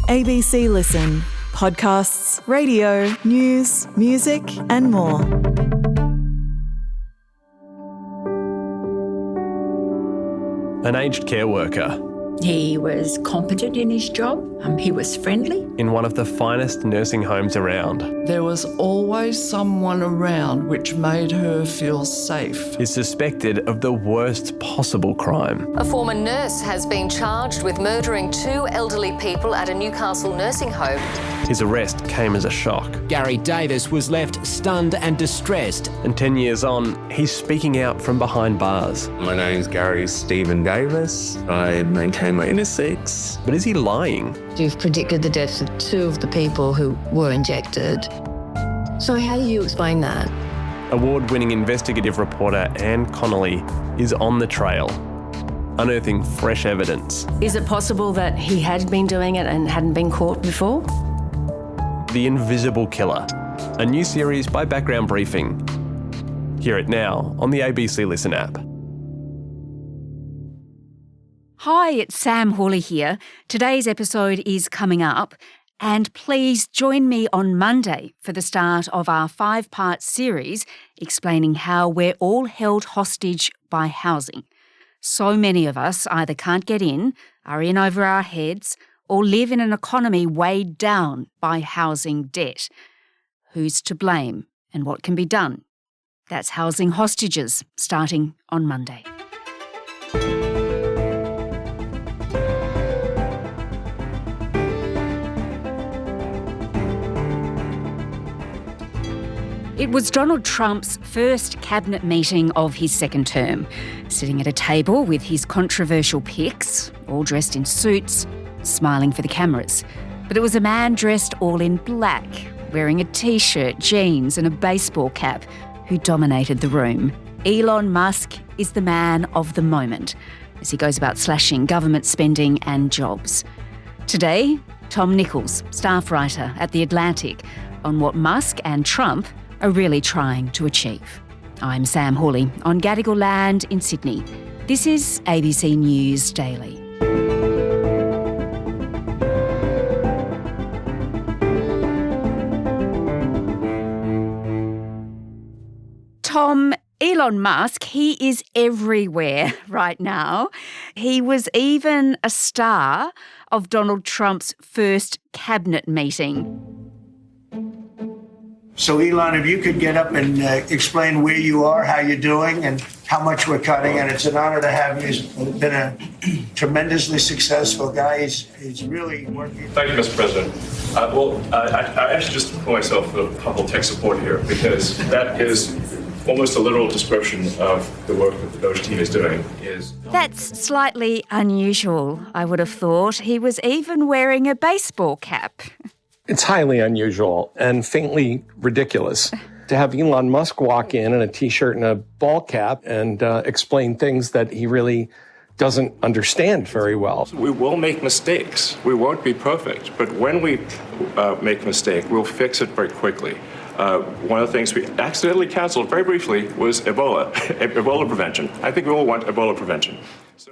ABC Listen. Podcasts, radio, news, music and more. An aged care worker. He was competent in his job. He was friendly. In one of the finest nursing homes around. There was always someone around which made her feel safe. Is suspected of the worst possible crime. A former nurse has been charged with murdering 2 elderly people at a Newcastle nursing home. His arrest came as a shock. Gary Davis was left stunned and distressed. And 10 years on, he's speaking out from behind bars. My name's Gary Stephen Davis. I maintain my innocence. But is he lying? You've predicted the deaths of 2 of the people who were injected. So how do you explain that? Award-winning investigative reporter Anne Connolly is on the trail, unearthing fresh evidence. Is it possible that he had been doing it and hadn't been caught before? The Invisible Killer, a new series by Background Briefing. Hear it now on the ABC Listen app. Hi, it's Sam Hawley here. Today's episode is coming up, and please join me on Monday for the start of our 5-part series explaining how we're all held hostage by housing. So many of us either can't get in, are in over our heads, or live in an economy weighed down by housing debt. Who's to blame and what can be done? That's Housing Hostages, starting on Monday. It was Donald Trump's first cabinet meeting of his second term, sitting at a table with his controversial picks, all dressed in suits, smiling for the cameras. But it was a man dressed all in black, wearing a T-shirt, jeans and a baseball cap, who dominated the room. Elon Musk is the man of the moment, as he goes about slashing government spending and jobs. Today, Tom Nichols, staff writer at The Atlantic, on what Musk and Trump are really trying to achieve. I'm Sam Hawley on Gadigal land in Sydney. This is ABC News Daily. Tom, Elon Musk, he is everywhere right now. He was even a star of Donald Trump's first cabinet meeting. So, Elon, if you could get up and explain where you are, how you're doing, and how much we're cutting. And it's an honor to have you. He's been a tremendously successful guy. He's really working. Thank you, Mr. President. I actually just call myself a humble tech support here, because that is almost a literal description of the work that the DOGE team is doing. That's slightly unusual, I would have thought. He was even wearing a baseball cap. It's highly unusual and faintly ridiculous to have Elon Musk walk in a T-shirt and a ball cap and explain things that he really doesn't understand very well. We will make mistakes. We won't be perfect. But when we make a mistake, we'll fix it very quickly. One of the things we accidentally canceled very briefly was Ebola prevention. I think we all want Ebola prevention.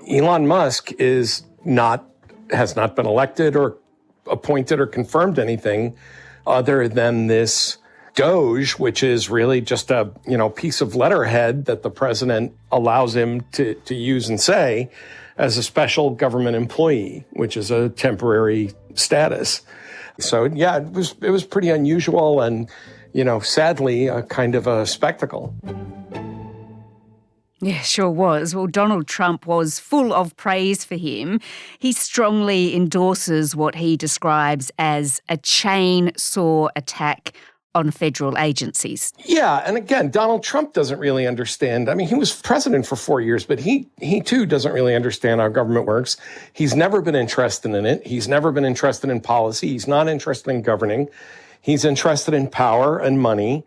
Elon Musk has not been elected or appointed or confirmed anything other than this DOGE, which is really just a piece of letterhead that the president allows him to use and say as a special government employee, which is a temporary status. So yeah, it was pretty unusual and sadly a kind of a spectacle. Yeah, sure was. Well, Donald Trump was full of praise for him. He strongly endorses what he describes as a chainsaw attack on federal agencies. Yeah, and again, Donald Trump doesn't really understand. I mean, he was president for 4 years, but he too doesn't really understand how government works. He's never been interested in it. He's never been interested in policy. He's not interested in governing. He's interested in power and money.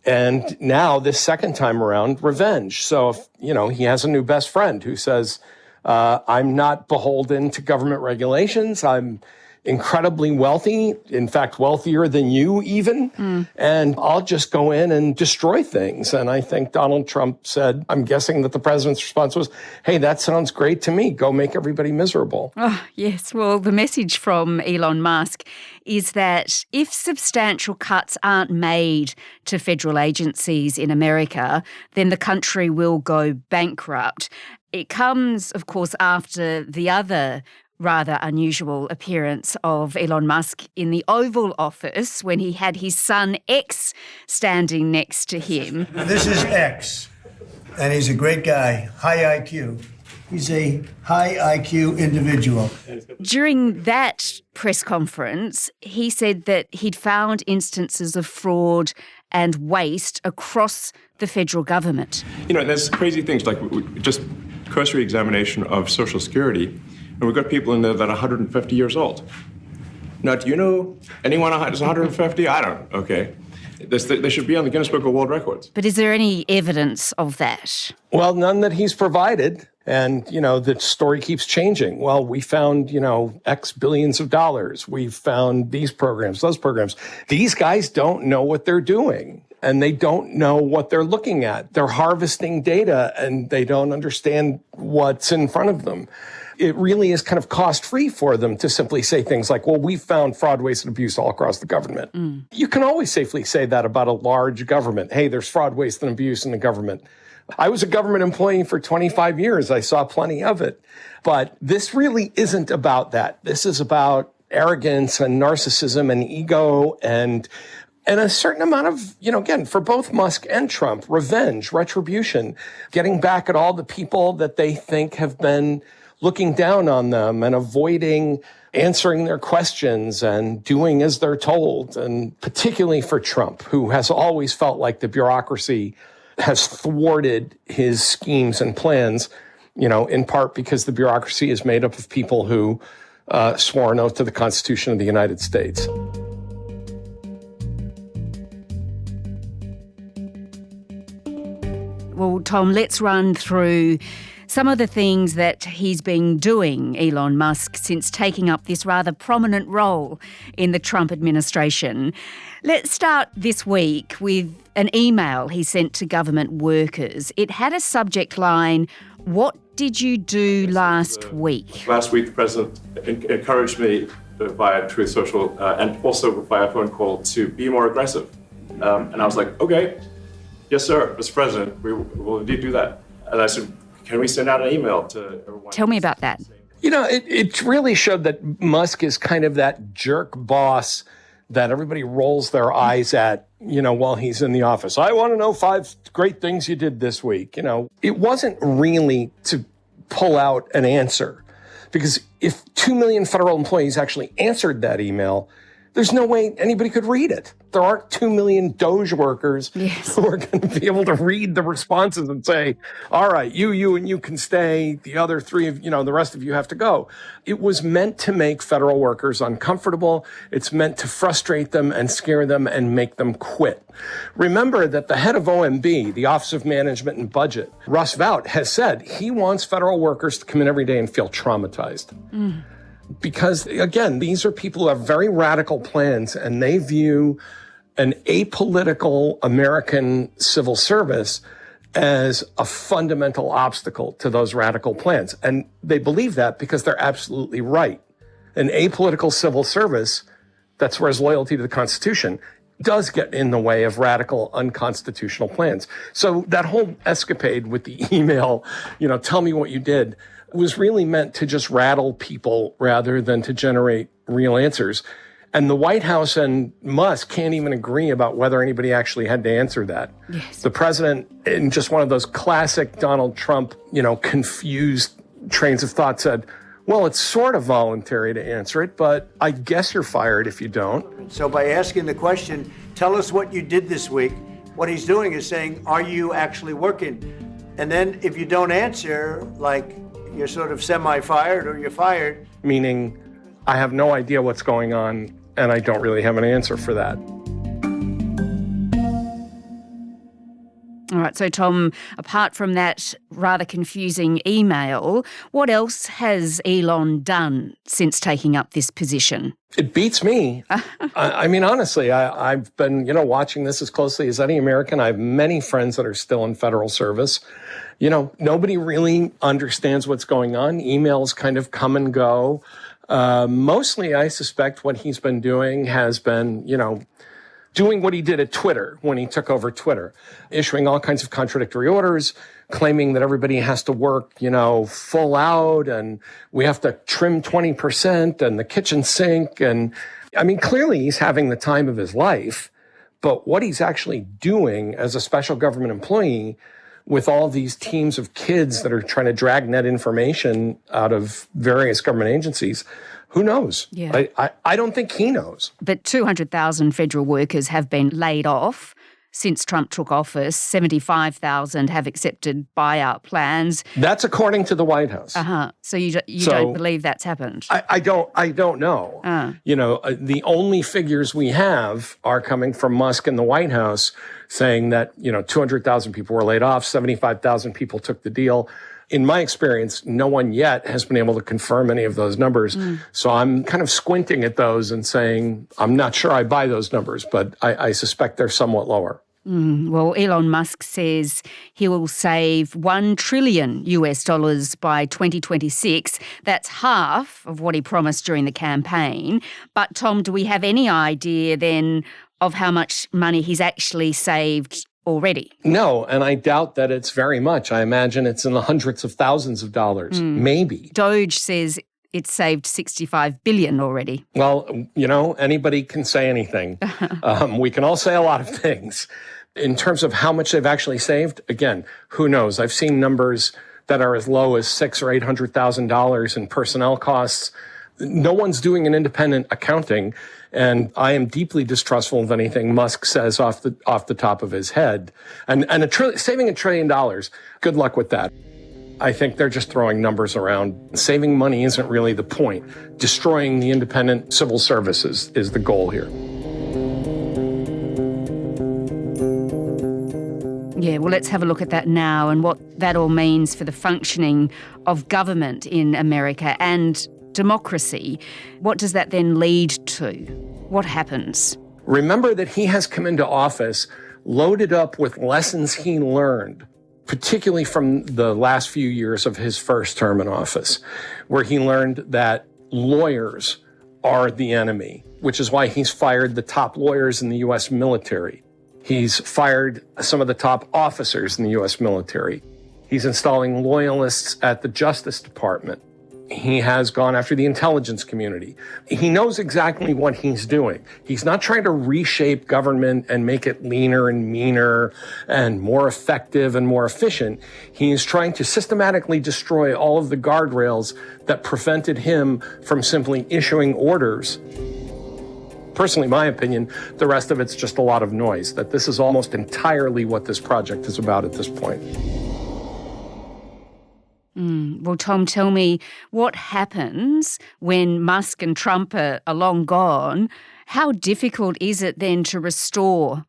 And now, this second time around, revenge. So, if, he has a new best friend who says, I'm not beholden to government regulations. I'm incredibly wealthy, in fact, wealthier than you even, and I'll just go in and destroy things. And I think Donald Trump said, I'm guessing that the president's response was, hey, that sounds great to me. Go make everybody miserable. Oh, yes. Well, the message from Elon Musk is that if substantial cuts aren't made to federal agencies in America, then the country will go bankrupt. It comes, of course, after the other rather unusual appearance of Elon Musk in the Oval Office when he had his son X standing next to him. This is X, and he's a great guy, high IQ. He's a high IQ individual. During that press conference, he said that he'd found instances of fraud and waste across the federal government. You know, there's crazy things like just cursory examination of Social Security. And we've got people in there that are 150 years old. Now, do you know anyone who's 150? I don't. Okay. They should be on the Guinness Book of World Records. But is there any evidence of that? Well, none that he's provided. And, the story keeps changing. Well, we found, X billions of dollars. We've found these programs, those programs. These guys don't know what they're doing. And they don't know what they're looking at. They're harvesting data and they don't understand what's in front of them. It really is kind of cost-free for them to simply say things like, well, we found fraud, waste, and abuse all across the government. You can always safely say that about a large government. Hey, there's fraud, waste, and abuse in the government. I was a government employee for 25 years. I saw plenty of it. But this really isn't about that. This is about arrogance and narcissism and ego and a certain amount of, again, for both Musk and Trump, revenge, retribution, getting back at all the people that they think have been looking down on them and avoiding answering their questions and doing as they're told. And particularly for Trump, who has always felt like the bureaucracy has thwarted his schemes and plans, in part because the bureaucracy is made up of people who swore an oath to the Constitution of the United States. Well, Tom, let's run through some of the things that he's been doing, Elon Musk, since taking up this rather prominent role in the Trump administration. Let's start this week with an email he sent to government workers. It had a subject line, "What did you do last week?" Last week, the president encouraged me via Truth Social and also via phone call to be more aggressive. And I was like, okay, yes, sir, Mr. President, we will indeed do that. And I said, can we send out an email to everyone? Tell me about that. It really showed that Musk is kind of that jerk boss that everybody rolls their eyes at, while he's in the office. I want to know 5 great things you did this week. It wasn't really to pull out an answer, because if 2 million federal employees actually answered that email, there's no way anybody could read it. There aren't 2 million DOGE workers who are going to be able to read the responses and say, all right, you, and you can stay. The other 3 of, the rest of you have to go. It was meant to make federal workers uncomfortable. It's meant to frustrate them and scare them and make them quit. Remember that the head of OMB, the Office of Management and Budget, Russ Vought, has said he wants federal workers to come in every day and feel traumatized. Because, again, these are people who have very radical plans, and they view an apolitical American civil service as a fundamental obstacle to those radical plans. And they believe that because they're absolutely right. An apolitical civil service that swears loyalty to the Constitution does get in the way of radical, unconstitutional plans. So that whole escapade with the email, tell me what you did, was really meant to just rattle people rather than to generate real answers. And the White House and Musk can't even agree about whether anybody actually had to answer that. Yes. The president, in just one of those classic Donald Trump, confused trains of thought, said, well, it's sort of voluntary to answer it, but I guess you're fired if you don't. So by asking the question, tell us what you did this week, what he's doing is saying, are you actually working? And then if you don't answer, like you're sort of semi-fired or you're fired. Meaning, I have no idea what's going on, and I don't really have an answer for that. All right, so Tom, apart from that rather confusing email, what else has Elon done since taking up this position? It beats me. I mean, honestly, I've been, watching this as closely as any American. I have many friends that are still in federal service. Nobody really understands what's going on. Emails kind of come and go. Mostly, I suspect what he's been doing has been, doing what he did at Twitter when he took over Twitter, issuing all kinds of contradictory orders, claiming that everybody has to work, full out and we have to trim 20% and the kitchen sink. And I mean, clearly he's having the time of his life, but what he's actually doing as a special government employee with all these teams of kids that are trying to dragnet information out of various government agencies, who knows? Yeah. I don't think he knows. But 200,000 federal workers have been laid off since Trump took office. 75,000 have accepted buyout plans. That's according to the White House. So you don't believe that's happened? I don't know. The only figures we have are coming from Musk and the White House saying that, 200,000 people were laid off, 75,000 people took the deal. In my experience, no one yet has been able to confirm any of those numbers. So I'm kind of squinting at those and saying, I'm not sure I buy those numbers, but I suspect they're somewhat lower. Well, Elon Musk says he will save $1 trillion by 2026. That's half of what he promised during the campaign. But Tom, do we have any idea then of how much money he's actually saved already? No, and I doubt that it's very much. I imagine it's in the hundreds of thousands of dollars, maybe. DOGE says it's saved $65 billion already. Well, anybody can say anything. We can all say a lot of things. In terms of how much they've actually saved, again, who knows? I've seen numbers that are as low as $600,000 or $800,000 in personnel costs. No one's doing an independent accounting, and I am deeply distrustful of anything Musk says off the top of his head. And saving $1 trillion, good luck with that. I think they're just throwing numbers around. Saving money isn't really the point. Destroying the independent civil services is the goal here. Yeah, well, let's have a look at that now and what that all means for the functioning of government in America and democracy. What does that then lead to? What happens? Remember that he has come into office loaded up with lessons he learned, particularly from the last few years of his first term in office, where he learned that lawyers are the enemy, which is why he's fired the top lawyers in the U.S. military. He's fired some of the top officers in the U.S. military. He's installing loyalists at the Justice Department. He has gone after the intelligence community. He knows exactly what he's doing. He's not trying to reshape government and make it leaner and meaner and more effective and more efficient. He's trying to systematically destroy all of the guardrails that prevented him from simply issuing orders. Personally, my opinion, the rest of it's just a lot of noise, that this is almost entirely what this project is about at this point. Well, Tom, tell me, what happens when Musk and Trump are long gone? How difficult is it then to restore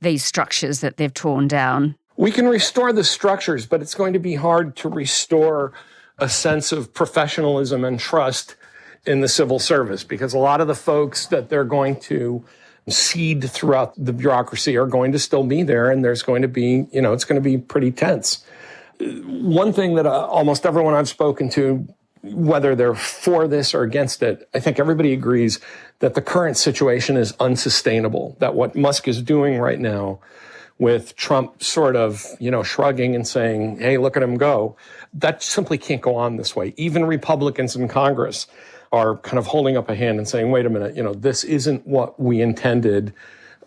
these structures that they've torn down? We can restore the structures, but it's going to be hard to restore a sense of professionalism and trust in the civil service, because a lot of the folks that they're going to seed throughout the bureaucracy are going to still be there, and there's going to be, it's going to be pretty tense. One thing that almost everyone I've spoken to, whether they're for this or against it, I think everybody agrees that the current situation is unsustainable, that what Musk is doing right now with Trump sort of, shrugging and saying, hey, look at him go, that simply can't go on this way. Even Republicans in Congress are kind of holding up a hand and saying, wait a minute, this isn't what we intended.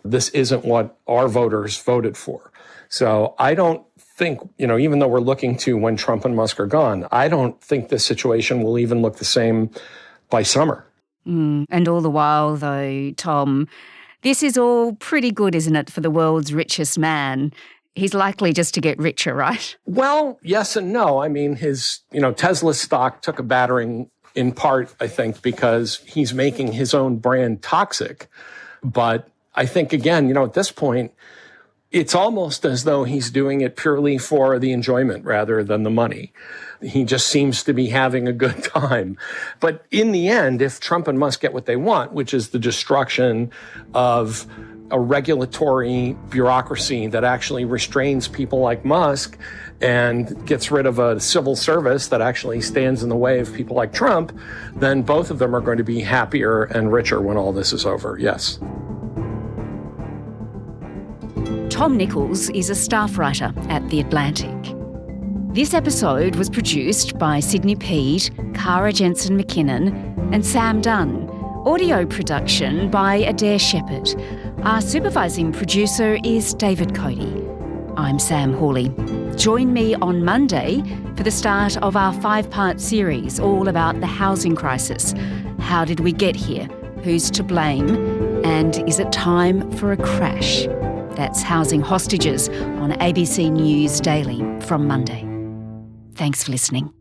This isn't what our voters voted for. So I don't think, even though we're looking to when Trump and Musk are gone, I don't think this situation will even look the same by summer. And all the while, though, Tom, this is all pretty good, isn't it, for the world's richest man? He's likely just to get richer, right? Well, yes and no. I mean, his, Tesla stock took a battering in part, I think, because he's making his own brand toxic. But I think, again, at this point, it's almost as though he's doing it purely for the enjoyment rather than the money. He just seems to be having a good time. But in the end, if Trump and Musk get what they want, which is the destruction of a regulatory bureaucracy that actually restrains people like Musk and gets rid of a civil service that actually stands in the way of people like Trump, then both of them are going to be happier and richer when all this is over, yes. Tom Nichols is a staff writer at The Atlantic. This episode was produced by Sydney Peed, Cara Jensen-McKinnon and Sam Dunn. Audio production by Adair Shepherd. Our supervising producer is David Cody. I'm Sam Hawley. Join me on Monday for the start of our 5-part series all about the housing crisis. How did we get here? Who's to blame? And is it time for a crash? That's Housing Hostages on ABC News Daily from Monday. Thanks for listening.